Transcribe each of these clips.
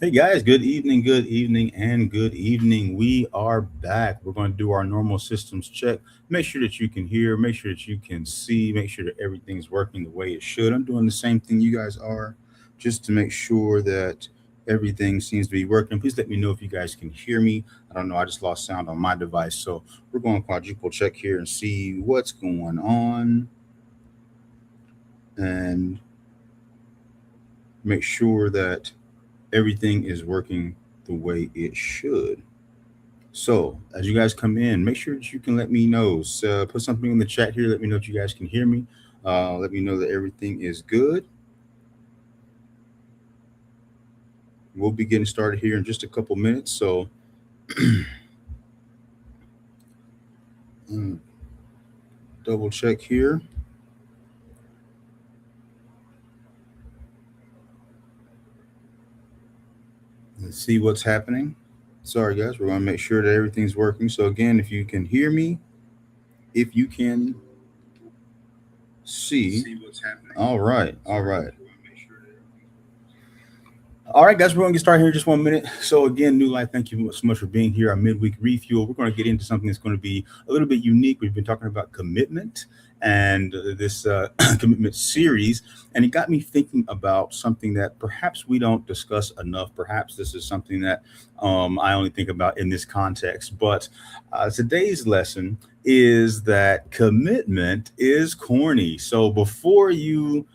Hey guys, and good evening. We are back. We're going to do our normal systems check. Make sure that you can hear, make sure that you can see, make sure that everything's working the way it should. I'm doing the same thing you guys are just to make sure that everything seems to be working. Please let me know if you guys can hear me. I don't know, I just lost sound on my device. So we're going to quadruple check here and see what's going on and make sure that everything is working the way it should. So, as you guys come in, make sure that you can let me know. So, put something in the chat here. Let me know if you guys can hear me. Let me know that everything is good. We'll be getting started here in just a couple minutes. So, mm, double check here. Let's see what's happening. Sorry, guys. We're going to make sure that everything's working. So, again, if you can hear me, if you can see. All right. All right. All right, guys, we're going to get started here in just 1 minute. So, again, New Life, thank you so much for being here. Our midweek refuel. We're going to get into something that's going to be a little bit unique. We've been talking about commitment and this commitment series. And it got me thinking about something that perhaps we don't discuss enough. Perhaps this is something that I only think about in this context. But today's lesson is that commitment is corny. So, before you.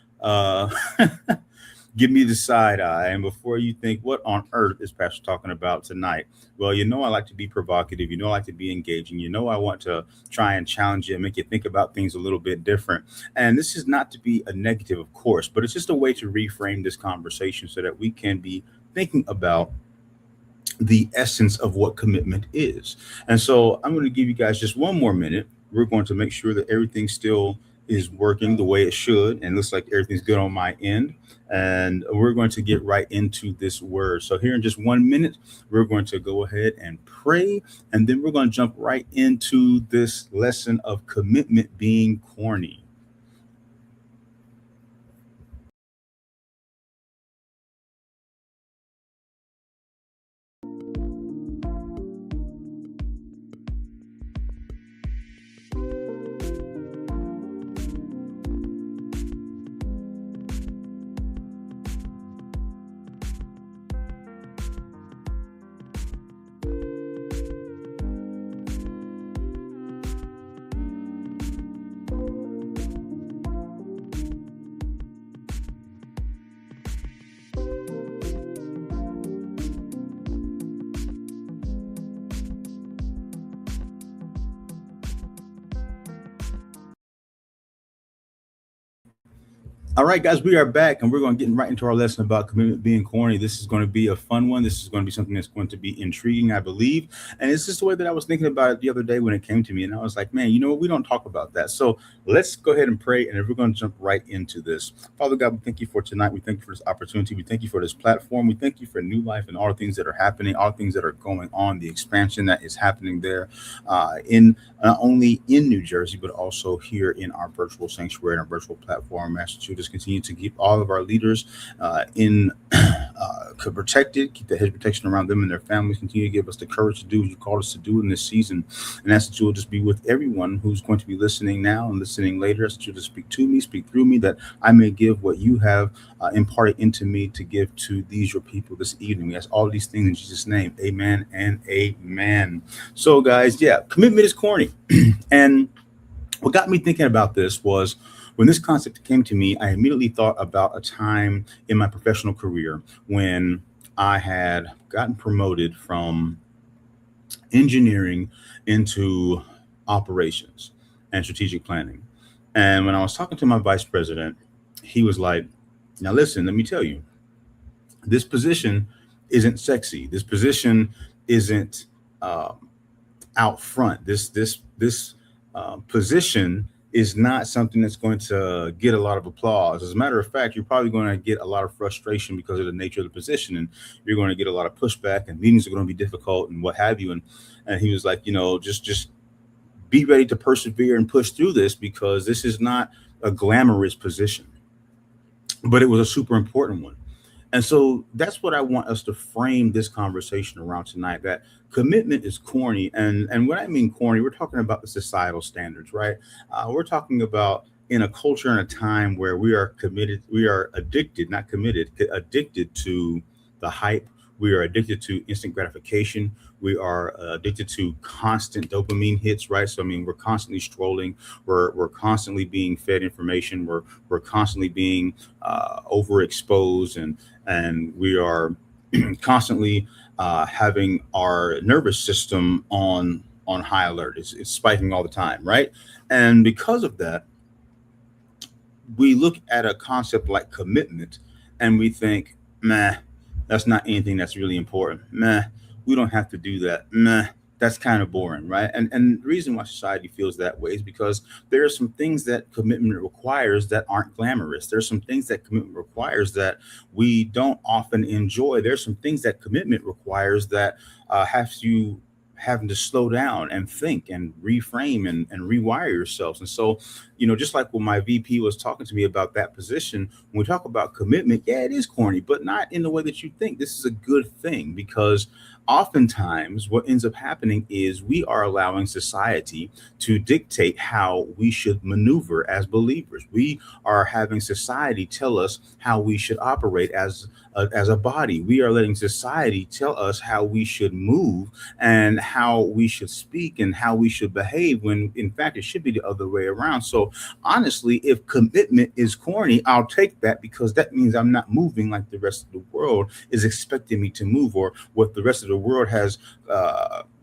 Give me the side eye. And before you think, what on earth is Pastor talking about tonight? Well, you know, I like to be provocative. You know, I like to be engaging. You know, I want to try and challenge you and make you think about things a little bit different. And this is not to be a negative, of course, but it's just a way to reframe this conversation so that we can be thinking about the essence of what commitment is. And so I'm going to give you guys just one more minute. We're going to make sure that everything still is working the way it should and looks like everything's good on my end. And we're going to get right into this word. So, here in just 1 minute, we're going to go ahead and pray. And then we're going to jump right into this lesson of commitment being corny. All right, guys, we are back and we're going to get right into our lesson about commitment being corny. This is going to be a fun one. This is going to be something that's going to be intriguing, I believe. And it's just the way that I was thinking about it the other day when it came to me. And I was like, man, you know what? We don't talk about that. So let's go ahead and pray. And we're going to jump right into this. Father God, we thank you for tonight. We thank you for this opportunity. We thank you for this platform. We thank you for new life and all the things that are happening, all the things that are going on, the expansion that is happening there in not only in New Jersey, but also here in our virtual sanctuary and our virtual platform. Master, you just continue to keep all of our leaders in protected, keep the hedge protection around them and their families. Continue to give us the courage to do what you called us to do in this season. And ask that you will just be with everyone who's going to be listening now and listening later. Ask that you just speak to me, speak through me, that I may give what you have imparted into me to give to these your people this evening. We ask all these things in Jesus' name. Amen and amen. So, guys, yeah, commitment is corny. And what got me thinking about this was when this concept came to me, I immediately thought about a time in my professional career when I had gotten promoted from engineering into operations and strategic planning. And when I was talking to my vice president, he was like, now listen, let me tell you, this position isn't sexy. This position isn't um, out front. This position is not something that's going to get a lot of applause. As a matter of fact, you're probably going to get a lot of frustration because of the nature of the position, and you're going to get a lot of pushback, and meetings are going to be difficult, and what have you. And he was like, you know, just be ready to persevere and push through this because this is not a glamorous position, but it was a super important one. And so that's what I want us to frame this conversation around tonight. That commitment is corny, and when I mean corny, we're talking about the societal standards, right? We're talking about in a culture and a time where we are committed, we are addicted, not committed, addicted to the hype. We are addicted to instant gratification. We are addicted to constant dopamine hits, right? So I mean, we're constantly strolling. We're constantly being fed information. We're constantly being overexposed, and we are constantly having our nervous system on high alert. It's spiking all the time, right? And because of that, we look at a concept like commitment and we think, meh, that's not anything that's really important. Meh, we don't have to do that. Meh, that's kind of boring, right? And the reason why society feels that way is because there are some things that commitment requires that aren't glamorous. There's some things that commitment requires that we don't often enjoy. There's some things that commitment requires that have you having to slow down and think and reframe and rewire yourselves. And so, just like when my VP was talking to me about that position, when we talk about commitment, yeah, it is corny, but not in the way that you think. This is a good thing because oftentimes what ends up happening is we are allowing society to dictate how we should maneuver as believers. We are having society tell us how we should operate as a body. We are letting society tell us how we should move and how we should speak and how we should behave when in fact it should be the other way around. So honestly, if commitment is corny, I'll take that because that means I'm not moving like the rest of the world is expecting me to move, or what the rest of the world has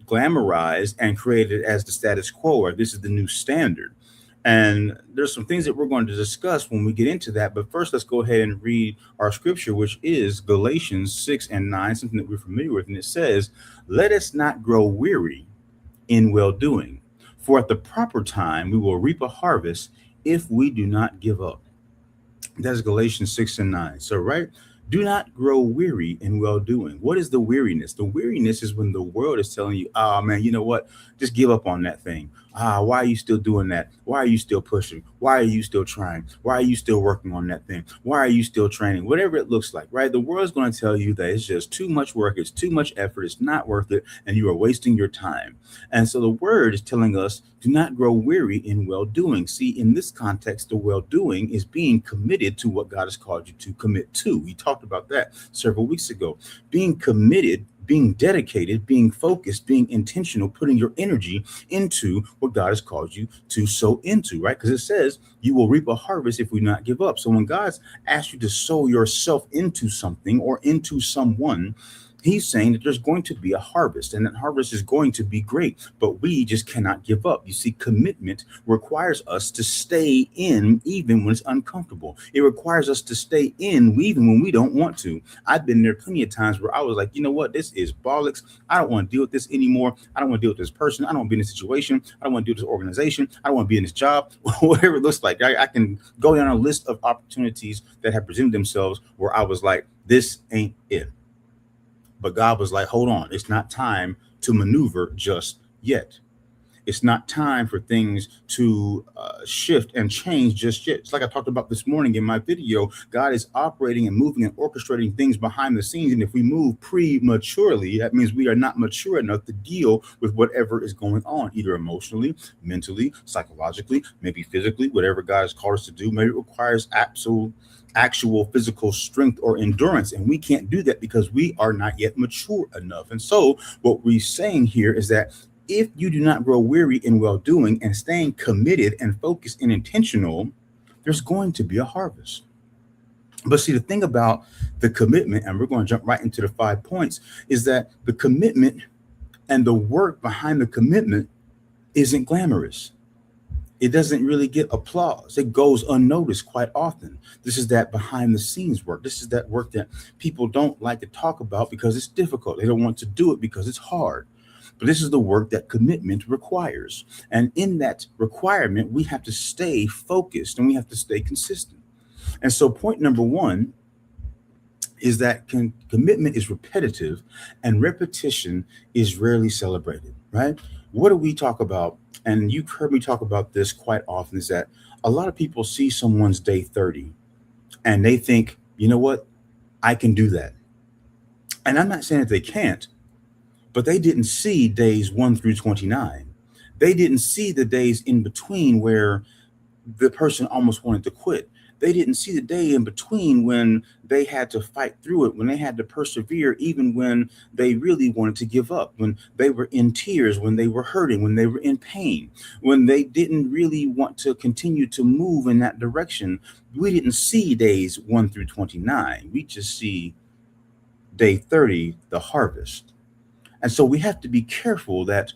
glamorized and created as the status quo, or this is the new standard. And there's some things that we're going to discuss when we get into that. But first, let's go ahead and read our scripture, which is Galatians 6 and 9, something that we're familiar with. And it says, let us not grow weary in well doing, for at the proper time we will reap a harvest if we do not give up. That's Galatians 6 and 9. So, right? Do not grow weary in well doing. What is the weariness? The weariness is when the world is telling you, oh man, you know what? Just give up on that thing. Why are you still doing that? Why are you still pushing? Why are you still trying? Why are you still working on that thing? Why are you still training? Whatever it looks like, right? The world's going to tell you that it's just too much work, it's too much effort, it's not worth it, and you are wasting your time. And so the word is telling us, do not grow weary in well doing. See, in this context, the well doing is being committed to what God has called you to commit to. We talked about that several weeks ago. Being committed, being dedicated, being focused, being intentional, putting your energy into what God has called you to sow into, right? Because it says you will reap a harvest if we not give up. So when God's asked you to sow yourself into something or into someone, he's saying that there's going to be a harvest and that harvest is going to be great, but we just cannot give up. You see, commitment requires us to stay in even when it's uncomfortable. It requires us to stay in even when we don't want to. I've been there plenty of times where I was like, you know what, this is bollocks. I don't want to deal with this anymore. I don't want to deal with this person. I don't want to be in this situation. I don't want to do this organization. I don't want to be in this job. Whatever it looks like. I can go down a list of opportunities that have presented themselves where I was like, this ain't it. But God was like, hold on, it's not time to maneuver just yet. It's not time for things to shift and change just yet. It's like I talked about this morning in my video. God is operating and moving and orchestrating things behind the scenes. And if we move prematurely, that means we are not mature enough to deal with whatever is going on, either emotionally, mentally, psychologically, maybe physically, whatever God has called us to do. Maybe it requires actual physical strength or endurance, and we can't do that because we are not yet mature enough. And so what we're saying here is that if you do not grow weary in well doing and staying committed and focused and intentional, there's going to be a harvest. But see, the thing about the commitment, and we're going to jump right into the 5 points, is that the commitment and the work behind the commitment isn't glamorous. It doesn't really get applause. It goes unnoticed quite often. This is that behind the scenes work. This is that work that people don't like to talk about because it's difficult. They don't want to do it because it's hard. But this is the work that commitment requires. And in that requirement, we have to stay focused and we have to stay consistent. And so, point number one is that commitment is repetitive and repetition is rarely celebrated, right? What do we talk about? And you've heard me talk about this quite often, is that a lot of people see someone's day 30 and they think, you know what? I can do that. And I'm not saying that they can't, but they didn't see days 1 through 29. They didn't see the days in between where the person almost wanted to quit. They didn't see the day in between when they had to fight through it, when they had to persevere, even when they really wanted to give up, when they were in tears, when they were hurting, when they were in pain, when they didn't really want to continue to move in that direction. We didn't see days 1 through 29. We just see day 30, the harvest. And so we have to be careful that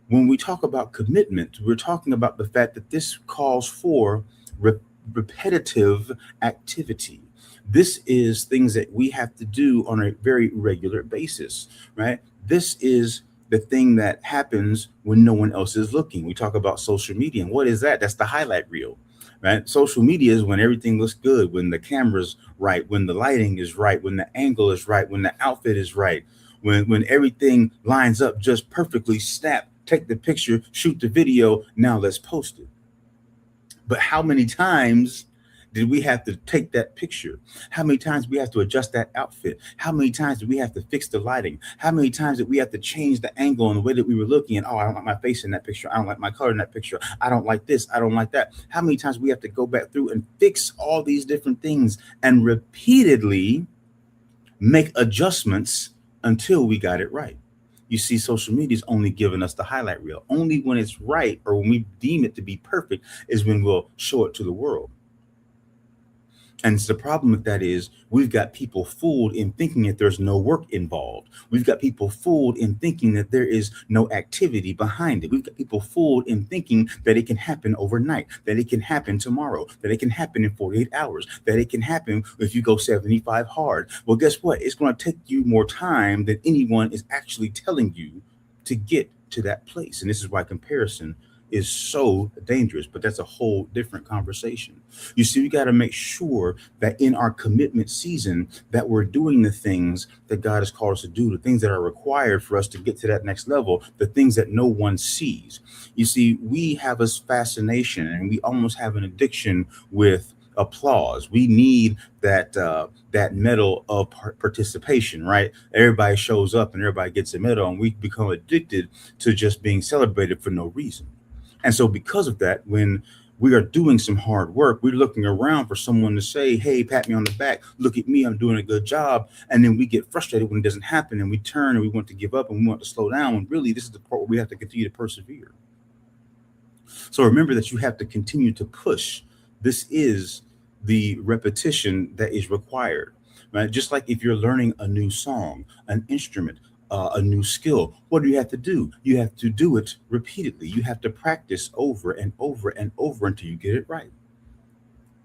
when we talk about commitment, we're talking about the fact that this calls for re- repetitive activity. This is things that we have to do on a very regular basis, right? This is the thing that happens when no one else is looking. We talk about social media, and what is that? That's the highlight reel, right? Social media is when everything looks good, when the camera's right, when the lighting is right, when the angle is right, when the outfit is right, when everything lines up just perfectly. Snap, take the picture, shoot the video, now let's post it. But how many times did we have to take that picture? How many times we have to adjust that outfit? How many times did we have to fix the lighting? How many times did we have to change the angle and the way that we were looking? And oh, I don't like my face in that picture. I don't like my color in that picture. I don't like this. I don't like that. How many times we have to go back through and fix all these different things and repeatedly make adjustments until we got it right? You see, social media is only giving us the highlight reel. Only when it's right or when we deem it to be perfect is when we'll show it to the world. And the problem with that is we've got people fooled in thinking that there's no work involved. We've got people fooled in thinking that there is no activity behind it. We've got people fooled in thinking that it can happen overnight, that it can happen tomorrow, that it can happen in 48 hours, that it can happen if you go 75 hard. Well, guess what? It's going to take you more time than anyone is actually telling you to get to that place. And this is why comparison is so dangerous, but that's a whole different conversation. You see, we got to make sure that in our commitment season that we're doing the things that God has called us to do, the things that are required for us to get to that next level, the things that no one sees. You see, we have a fascination and we almost have an addiction with applause. We need that medal of participation, right? Everybody shows up and everybody gets a medal, and we become addicted to just being celebrated for no reason. And so, because of that, when we are doing some hard work, we're looking around for someone to say, hey, pat me on the back, look at me, I'm doing a good job. And then we get frustrated when it doesn't happen, and we turn and we want to give up and we want to slow down. When really, this is the part where we have to continue to persevere. So remember that you have to continue to push. This is the repetition that is required, right? Just like if you're learning a new song, an instrument, a new skill, what do you have to do? You have to do it repeatedly. You have to practice over and over and over until you get it right.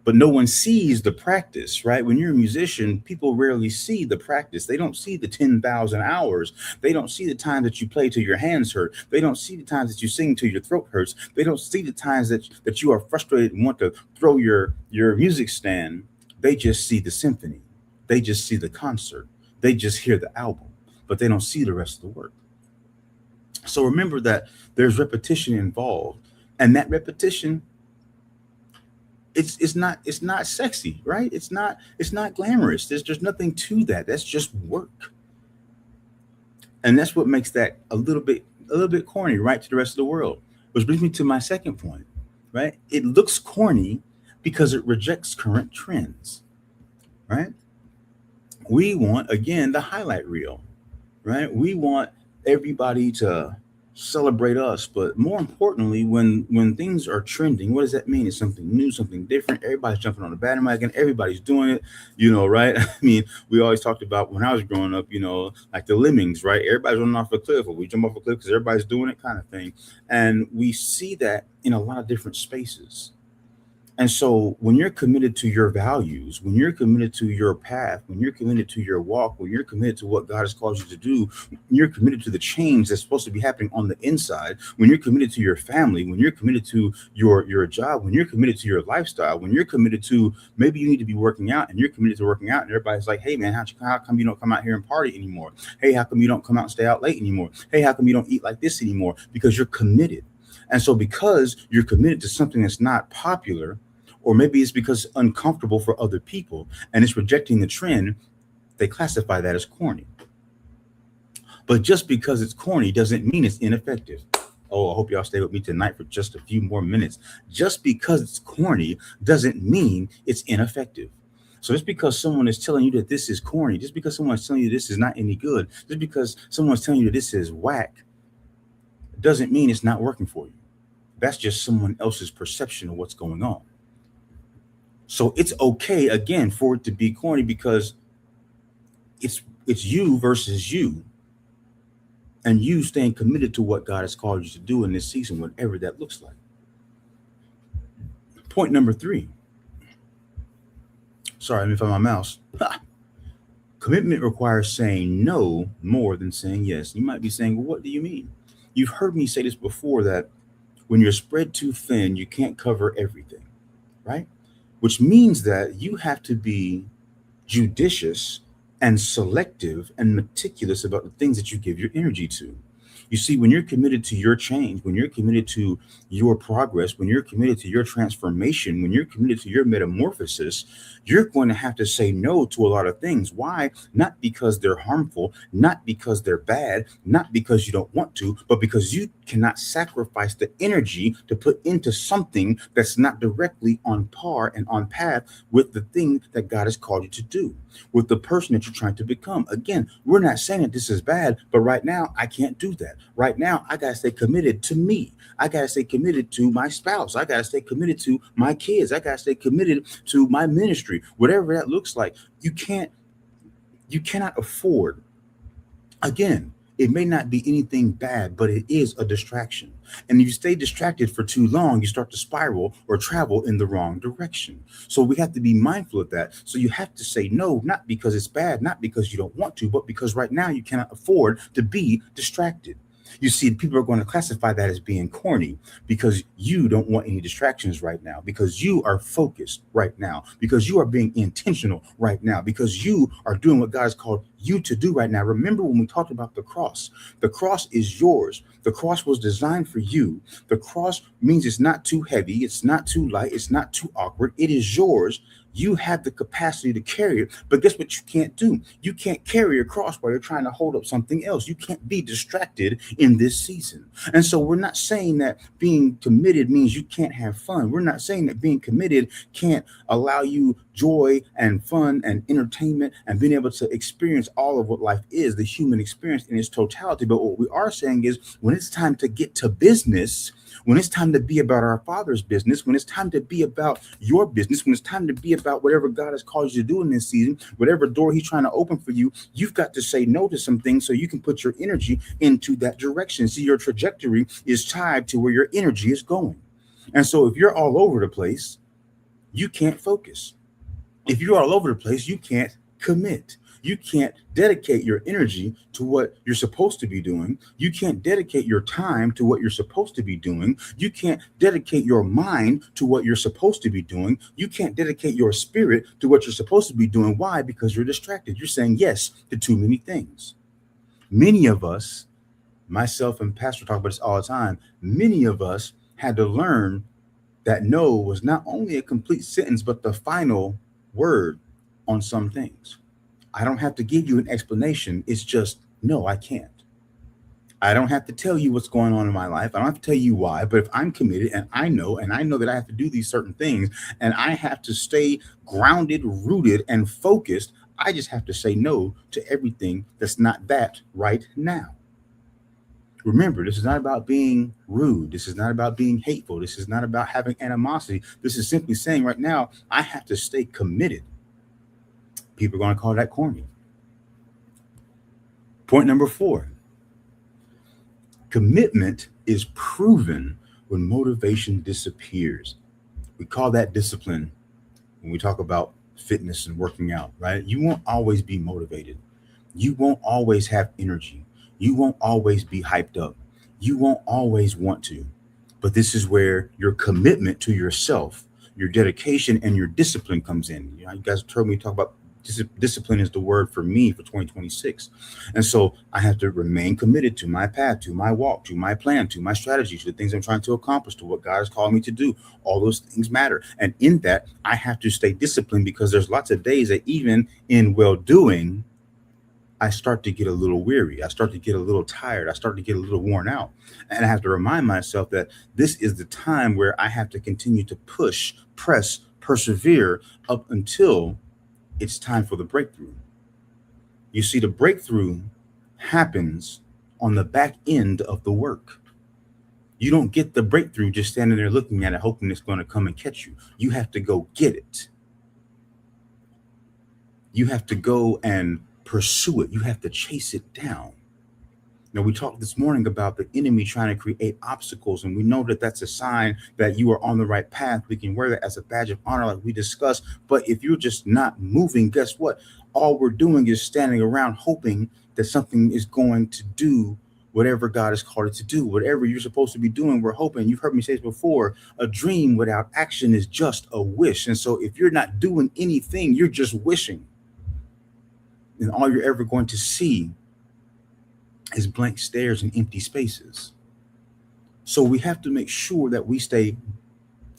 But no one sees the practice, right? When you're a musician, people rarely see the practice. They don't see the 10,000 hours. They don't see the times that you play till your hands hurt. They don't see the times that you sing till your throat hurts. They don't see the times that you are frustrated and want to throw your music stand. They just see the symphony. They just see the concert. They just hear the album, but they don't see the rest of the work. So remember that there's repetition involved, and that repetition, it's not sexy, right? It's not glamorous. There's nothing to that. That's just work. And that's what makes that a little bit corny, right, to the rest of the world. Which brings me to my second point, right? It looks corny because it rejects current trends, right? We want, again, the highlight reel, right? We want everybody to celebrate us, but more importantly, when things are trending, what does that mean? It's something new, something different. Everybody's jumping on the bandwagon. Everybody's doing it, right? I mean, we always talked about when I was growing up, like the lemmings, right? Everybody's running off a cliff, or we jump off a cliff because everybody's doing it, kind of thing. And we see that in a lot of different spaces. And so when you're committed to your values, when you're committed to your path, when you're committed to your walk, when you're committed to what God has called you to do, when you're committed to the change that's supposed to be happening on the inside, when you're committed to your family, when you're committed to your job, when you're committed to your lifestyle, when you're committed to, maybe you need to be working out and you're committed to working out, and everybody's like, hey man, how come you don't come out here and party anymore? Hey, how come you don't come out and stay out late anymore? Hey, how come you don't eat like this anymore? Because you're committed. And so because you're committed to something that's not popular, or maybe it's because it's uncomfortable for other people and it's rejecting the trend, they classify that as corny. But just because it's corny doesn't mean it's ineffective. Oh, I hope y'all stay with me tonight for just a few more minutes. Just because it's corny doesn't mean it's ineffective. So just because someone is telling you that this is corny, just because someone's telling you this is not any good, just because someone's telling you that this is whack, doesn't mean it's not working for you. That's just someone else's perception of what's going on. So it's okay again for it to be corny because it's you versus you, and you staying committed to what God has called you to do in this season, whatever that looks like. Point number 3. Sorry, let me find my mouse. Commitment requires saying no more than saying yes. You might be saying, well, what do you mean? You've heard me say this before, that when you're spread too thin, you can't cover everything, right? Which means that you have to be judicious and selective and meticulous about the things that you give your energy to. You see, when you're committed to your change, when you're committed to your progress, when you're committed to your transformation, when you're committed to your metamorphosis, you're going to have to say no to a lot of things. Why? Not because they're harmful, not because they're bad, not because you don't want to, but because you cannot sacrifice the energy to put into something that's not directly on par and on path with the thing that God has called you to do, with the person that you're trying to become. Again, we're not saying that this is bad, but right now I can't do that. Right now, I got to stay committed to me. I got to stay committed to my spouse. I got to stay committed to my kids. I got to stay committed to my ministry, whatever that looks like. You cannot afford, again, it may not be anything bad, but it is a distraction. And if you stay distracted for too long, you start to spiral or travel in the wrong direction. So we have to be mindful of that. So you have to say no, not because it's bad, not because you don't want to, but because right now you cannot afford to be distracted. You see, people are going to classify that as being corny because you don't want any distractions right now, because you are focused right now, because you are being intentional right now, because you are doing what God has called you to do right now. Remember when we talked about the cross is yours. The cross was designed for you. The cross means it's not too heavy. It's not too light. It's not too awkward. It is yours. You have the capacity to carry it, but guess what you can't do? You can't carry a cross while you're trying to hold up something else. You can't be distracted in this season. And so we're not saying that being committed means you can't have fun. We're not saying that being committed can't allow you joy and fun and entertainment and being able to experience all of what life is, the human experience in its totality. But what we are saying is when it's time to get to business, when it's time to be about our Father's business, when it's time to be about your business, when it's time to be about whatever God has called you to do in this season, whatever door he's trying to open for you, you've got to say no to some things so you can put your energy into that direction. See, your trajectory is tied to where your energy is going. And so if you're all over the place, you can't focus. If you're all over the place, you can't commit. You can't dedicate your energy to what you're supposed to be doing. You can't dedicate your time to what you're supposed to be doing. You can't dedicate your mind to what you're supposed to be doing. You can't dedicate your spirit to what you're supposed to be doing. Why? Because you're distracted. You're saying yes to too many things. Many of us, myself and Pastor talk about this all the time, many of us had to learn that no was not only a complete sentence, but the final word on some things. I don't have to give you an explanation. It's just, no, I can't. I don't have to tell you what's going on in my life. I don't have to tell you why, but if I'm committed and I know that I have to do these certain things and I have to stay grounded, rooted, and focused, I just have to say no to everything that's not that right now. Remember, this is not about being rude. This is not about being hateful. This is not about having animosity. This is simply saying right now, I have to stay committed. People are going to call that corny. Point number 4. Commitment is proven when motivation disappears. We call that discipline when we talk about fitness and working out, right? You won't always be motivated. You won't always have energy. You won't always be hyped up. You won't always want to. But this is where your commitment to yourself, your dedication, and your discipline comes in. You guys heard me talk about discipline is the word for me for 2026. And so I have to remain committed to my path, to my walk, to my plan, to my strategy, to the things I'm trying to accomplish, to what God has called me to do. All those things matter. And in that, I have to stay disciplined because there's lots of days that even in well-doing, I start to get a little weary. I start to get a little tired. I start to get a little worn out. And I have to remind myself that this is the time where I have to continue to push, press, persevere up until it's time for the breakthrough. You see, the breakthrough happens on the back end of the work. You don't get the breakthrough just standing there looking at it, hoping it's going to come and catch you. You have to go get it. You have to go and pursue it. You have to chase it down. Now, we talked this morning about the enemy trying to create obstacles, and we know that that's a sign that you are on the right path. We can wear that as a badge of honor, like we discussed. But if you're just not moving, guess what? All we're doing is standing around hoping that something is going to do whatever God has called it to do. Whatever you're supposed to be doing, we're hoping. You've heard me say this before, a dream without action is just a wish. And so if you're not doing anything, you're just wishing. And all you're ever going to see is blank stares and empty spaces. So we have to make sure that we stay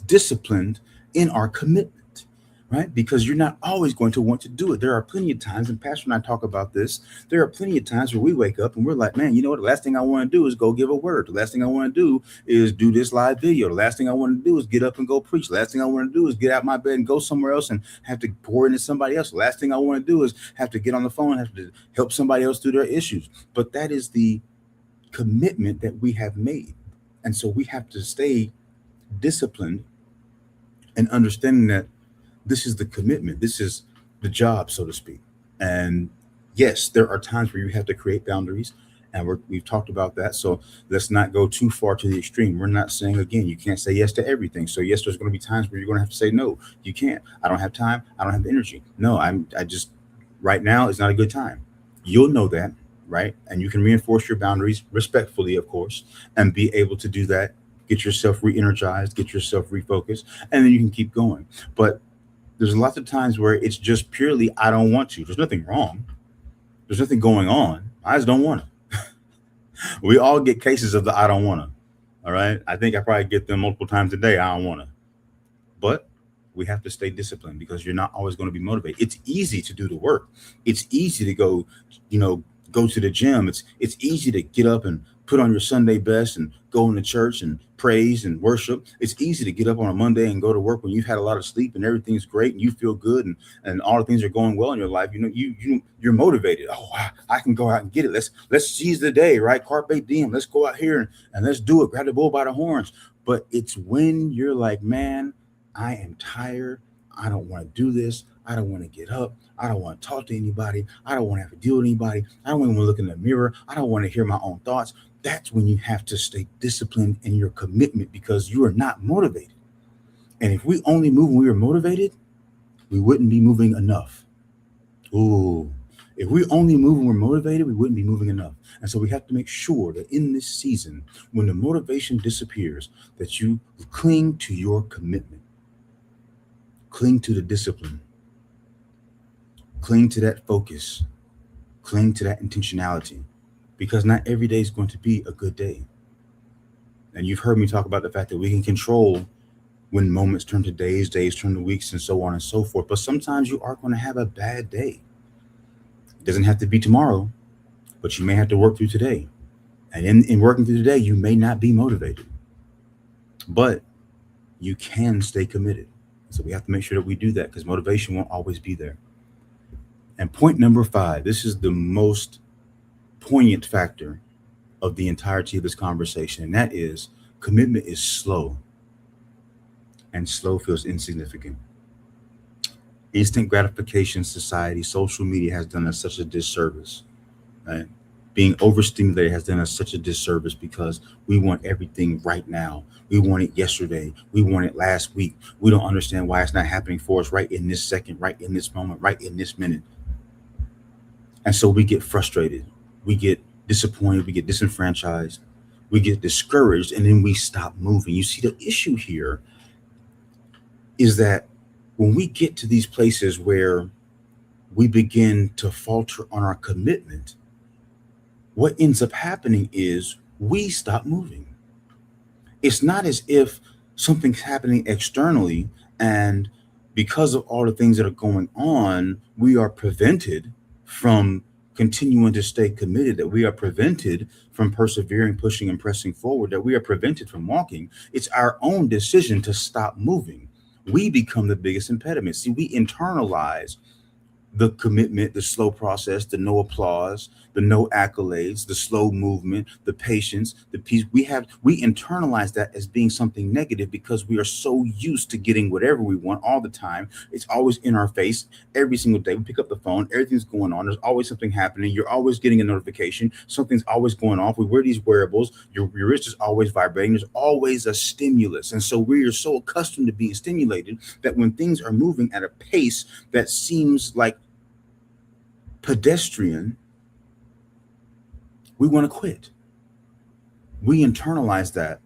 disciplined in our commitment, right? Because you're not always going to want to do it. There are plenty of times, and Pastor and I talk about this, there are plenty of times where we wake up and we're like, man, you know what? The last thing I want to do is go give a word. The last thing I want to do is do this live video. The last thing I want to do is get up and go preach. The last thing I want to do is get out my bed and go somewhere else and have to pour into somebody else. The last thing I want to do is have to get on the phone, have to help somebody else through their issues. But that is the commitment that we have made. And so we have to stay disciplined and understanding that this is the commitment, this is the job, so to speak. And yes, there are times where you have to create boundaries, and we've talked about that. So let's not go too far to the extreme. We're not saying, again, you can't say yes to everything. So yes, there's going to be times where you're going to have to say no. You can't. I don't have time. I don't have the energy. No, I just, right now is not a good time. You'll know that, right? And you can reinforce your boundaries respectfully, of course, and be able to do that. Get yourself re-energized, get yourself refocused, and then you can keep going. But there's lots of times where it's just purely I don't want to. There's nothing wrong. There's nothing going on. I just don't want to. We all get cases of the I don't want to. All right. I think I probably get them multiple times a day. I don't want to. But we have to stay disciplined because you're not always going to be motivated. It's easy to do the work. It's easy to go, go to the gym. It's easy to get up and put on your Sunday best and go into church and praise and worship. It's easy to get up on a Monday and go to work when you've had a lot of sleep and everything's great and you feel good and all the things are going well in your life. You're motivated. Oh, I can go out and get it. Let's seize the day, right? Carpe diem. Let's go out here and let's do it. Grab the bull by the horns. But it's when you're like, man, I am tired. I don't want to do this. I don't want to get up. I don't want to talk to anybody. I don't want to have to deal with anybody. I don't want to look in the mirror. I don't want to hear my own thoughts. That's when you have to stay disciplined in your commitment because you are not motivated. And if we only move when we were motivated, we wouldn't be moving enough. Ooh, if we only move when we're motivated, we wouldn't be moving enough. And so we have to make sure that in this season, when the motivation disappears, that you cling to your commitment, cling to the discipline, cling to that focus, cling to that intentionality, because not every day is going to be a good day. And you've heard me talk about the fact that we can control when moments turn to days, days turn to weeks, and so on and so forth. But sometimes you are going to have a bad day. It doesn't have to be tomorrow, but you may have to work through today. And in working through today, you may not be motivated, but you can stay committed. So we have to make sure that we do that because motivation won't always be there. And point number 5, this is the most poignant factor of the entirety of this conversation, and that is commitment is slow, and slow feels insignificant. Instant gratification society, social media has done us such a disservice, right? Being overstimulated has done us such a disservice because we want everything right now. We want it yesterday. We want it last week. We don't understand why it's not happening for us right in this second, right in this moment, right in this minute. And so we get frustrated. We get disappointed. We get disenfranchised. We get discouraged, and then we stop moving. You see, the issue here is that when we get to these places where we begin to falter on our commitment, what ends up happening is we stop moving. It's not as if something's happening externally, and because of all the things that are going on, we are prevented from continuing to stay committed, that we are prevented from persevering, pushing, and pressing forward, that we are prevented from walking. It's our own decision to stop moving. We become the biggest impediment. See, we internalize the commitment, the slow process, the no applause, the no accolades, the slow movement, the patience, the peace. We internalize that as being something negative because we are so used to getting whatever we want all the time. It's always in our face every single day. We pick up the phone, everything's going on. There's always something happening. You're always getting a notification. Something's always going off. We wear these wearables. Your wrist is always vibrating. There's always a stimulus. And so we are so accustomed to being stimulated that when things are moving at a pace that seems like pedestrian, we want to quit. We internalize that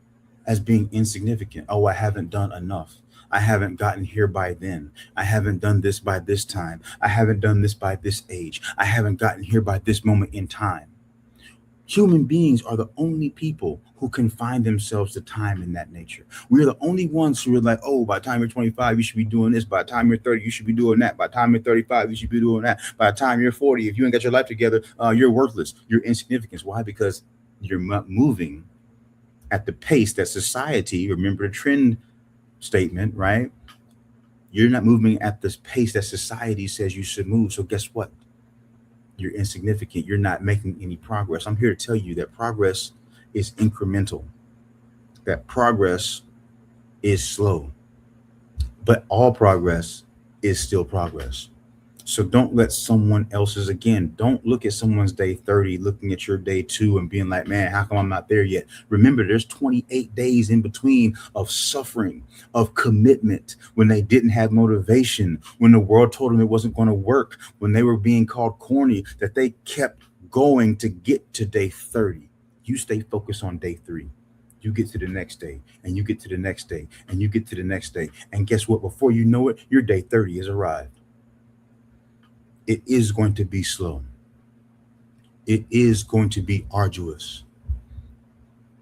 as being insignificant. Oh, I haven't done enough. I haven't gotten here by then. I haven't done this by this time. I haven't done this by this age. I haven't gotten here by this moment in time. Human beings are the only people who can find themselves the time in that nature. We're the only ones who are like, oh, by the time you're 25, you should be doing this. By the time you're 30, you should be doing that. By the time you're 35, you should be doing that. By the time you're 40, if you ain't got your life together, you're worthless. You're insignificant. Why? Because you're not moving at the pace that society, remember the trend statement, right? You're not moving at this pace that society says you should move. So guess what? You're insignificant. You're not making any progress. I'm here to tell you that progress is incremental, that progress is slow, but all progress is still progress. So don't let someone else's, again, don't look at someone's day 30, looking at your day 2 and being like, man, how come I'm not there yet? Remember, there's 28 days in between of suffering, of commitment, when they didn't have motivation, when the world told them it wasn't going to work, when they were being called corny, that they kept going to get to day 30. You stay focused on day 3. You get to the next day, and you get to the next day, and you get to the next day. And guess what? Before you know it, your day 30 has arrived. It is going to be slow. It is going to be arduous.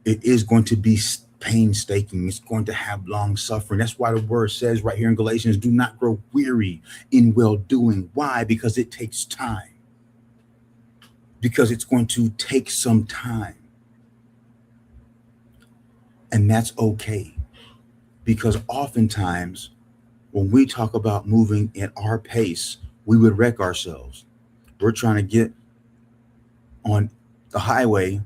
It is going to be painstaking. It's going to have long suffering. That's why the word says right here in Galatians, do not grow weary in well doing. Why? Because it takes time. Because it's going to take some time. And that's okay. Because oftentimes, when we talk about moving at our pace, we would wreck ourselves. We're trying to get on the highway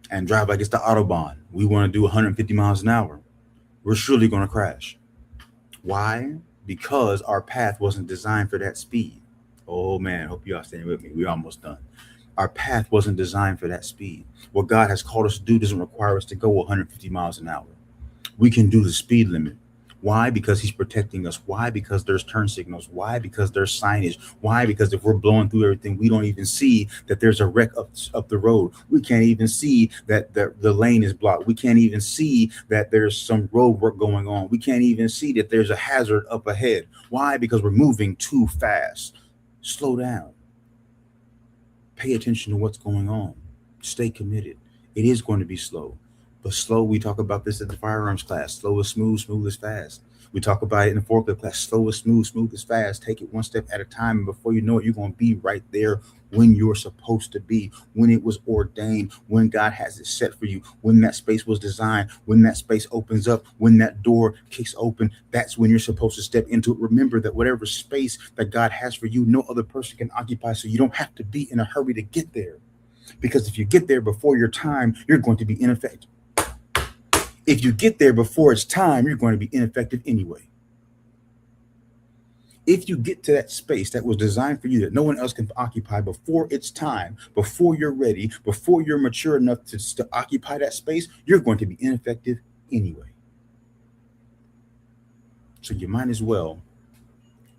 and drive like it's the Autobahn. We want to do 150 miles an hour. We're surely going to crash. Why? Because our path wasn't designed for that speed. Oh man, hope you all staying with me. We're almost done. Our path wasn't designed for that speed. What God has called us to do doesn't require us to go 150 miles an hour. We can do the speed limit. Why? Because he's protecting us. Why? Because there's turn signals. Why? Because there's signage. Why? Because if we're blowing through everything, we don't even see that there's a wreck up the road. We can't even see that the lane is blocked. We can't even see that there's some road work going on. We can't even see that there's a hazard up ahead. Why? Because we're moving too fast. Slow down. Pay attention to what's going on. Stay committed. It is going to be slow. But slow, we talk about this at the firearms class. Slow is smooth, smooth is fast. We talk about it in the forklift class. Slow is smooth, smooth is fast. Take it one step at a time. And before you know it, you're going to be right there when you're supposed to be, when it was ordained, when God has it set for you, when that space was designed, when that space opens up, when that door kicks open. That's when you're supposed to step into it. Remember that whatever space that God has for you, no other person can occupy. So you don't have to be in a hurry to get there. Because if you get there before your time, you're going to be ineffective. If you get there before it's time, you're going to be ineffective anyway. If you get to that space that was designed for you that no one else can occupy before it's time, before you're ready, before you're mature enough to occupy that space, you're going to be ineffective anyway. So you might as well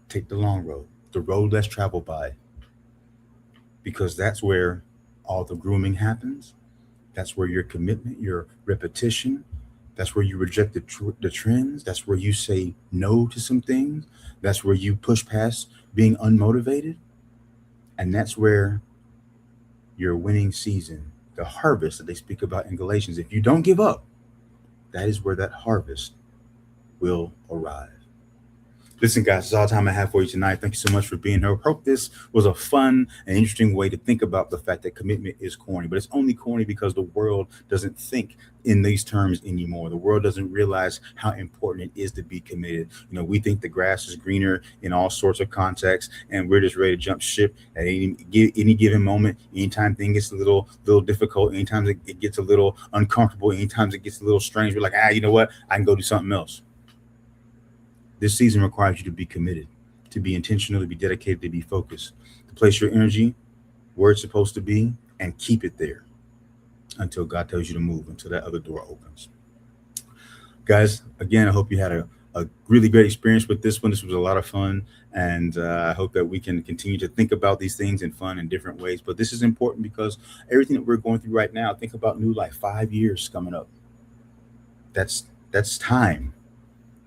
take the long road, the road less traveled by, because that's where all the grooming happens. That's where your commitment, your repetition, that's where you reject the trends. That's where you say no to some things. That's where you push past being unmotivated. And that's where your winning season, the harvest that they speak about in Galatians, if you don't give up, that is where that harvest will arrive. Listen, guys, that's all the time I have for you tonight. Thank you so much for being here. Hope this was a fun and interesting way to think about the fact that commitment is corny, but it's only corny because the world doesn't think in these terms anymore. The world doesn't realize how important it is to be committed. We think the grass is greener in all sorts of contexts, and we're just ready to jump ship at any given moment. Anytime thing gets a little difficult, anytime it gets a little uncomfortable, anytime it gets a little strange, we're like, you know what? I can go do something else. This season requires you to be committed, to be intentional, to be dedicated, to be focused, to place your energy where it's supposed to be and keep it there until God tells you to move, until that other door opens. Guys, again, I hope you had a really great experience with this one. This was a lot of fun. And I hope that we can continue to think about these things in fun and different ways. But this is important because everything that we're going through right now, think about new life, 5 years coming up. That's time.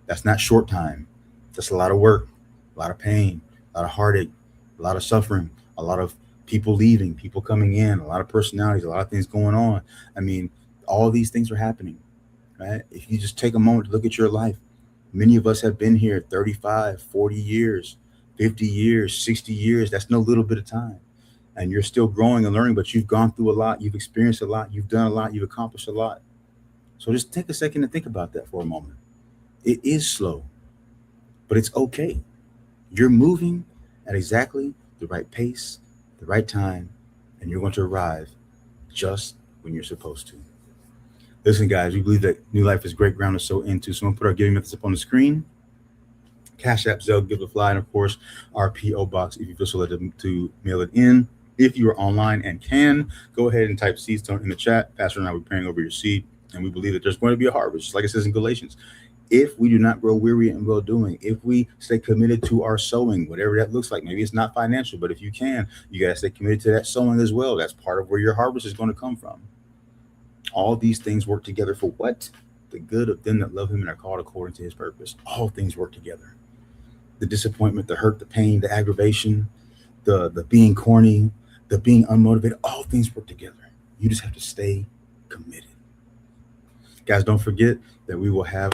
That's not short time. That's a lot of work, a lot of pain, a lot of heartache, a lot of suffering, a lot of people leaving, people coming in, a lot of personalities, a lot of things going on. I mean, all these things are happening, right? If you just take a moment to look at your life, many of us have been here 35, 40 years, 50 years, 60 years. That's no little bit of time. And you're still growing and learning, but you've gone through a lot, you've experienced a lot, you've done a lot, you've accomplished a lot. So just take a second to think about that for a moment. It is slow, but it's okay. You're moving at exactly the right pace, the right time, and you're going to arrive just when you're supposed to. Listen, guys, we believe that New Life is great ground to sow into. So I'm going to put our giving methods up on the screen. Cash App, Zelle, Give a Fly, and of course, our P.O. Box if you feel so led to mail it in. If you are online and can, go ahead and type seed stone in the chat. Pastor and I will be praying over your seed, and we believe that there's going to be a harvest, just like it says in Galatians. If we do not grow weary in well doing, if we stay committed to our sowing, whatever that looks like, maybe it's not financial, but if you can, you got to stay committed to that sowing as well. That's part of where your harvest is going to come from. All these things work together for what? The good of them that love him and are called according to his purpose. All things work together. The disappointment, the hurt, the pain, the aggravation, the being corny, the being unmotivated, all things work together. You just have to stay committed. Guys, don't forget that we will have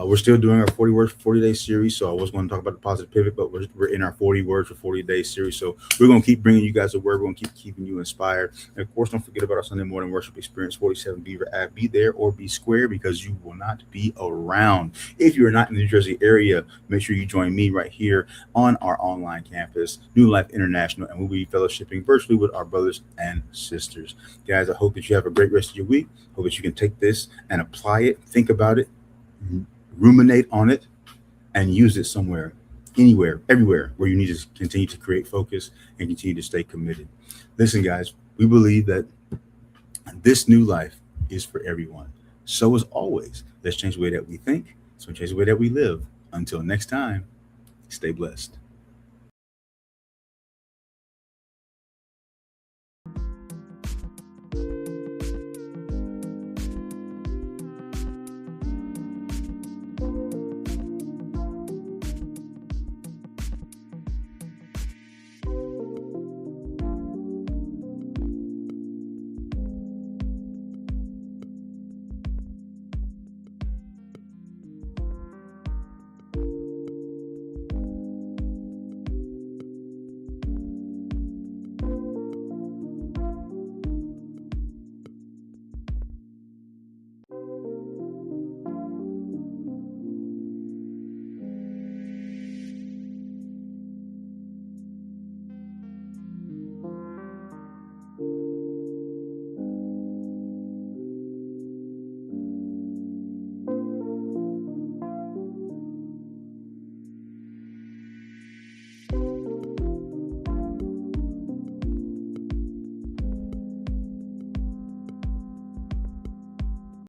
we're still doing our 40 words for 40 days series. So I was going to talk about the positive pivot, but we're in our 40 words for 40 days series. So we're going to keep bringing you guys a word. We're going to keep keeping you inspired. And of course, don't forget about our Sunday morning worship experience, 47 Beaver Ave. Be there or be square because you will not be around. If you're not in the New Jersey area, make sure you join me right here on our online campus, New Life International, and we'll be fellowshipping virtually with our brothers and sisters. Guys, I hope that you have a great rest of your week. Hope that you can take this and apply it, think about it, ruminate on it, and use it somewhere, anywhere, everywhere where you need to continue to create focus and continue to stay committed. Listen, guys, we believe that this new life is for everyone. So as always, let's change the way that we think, so change the way that we live. Until next time, stay blessed.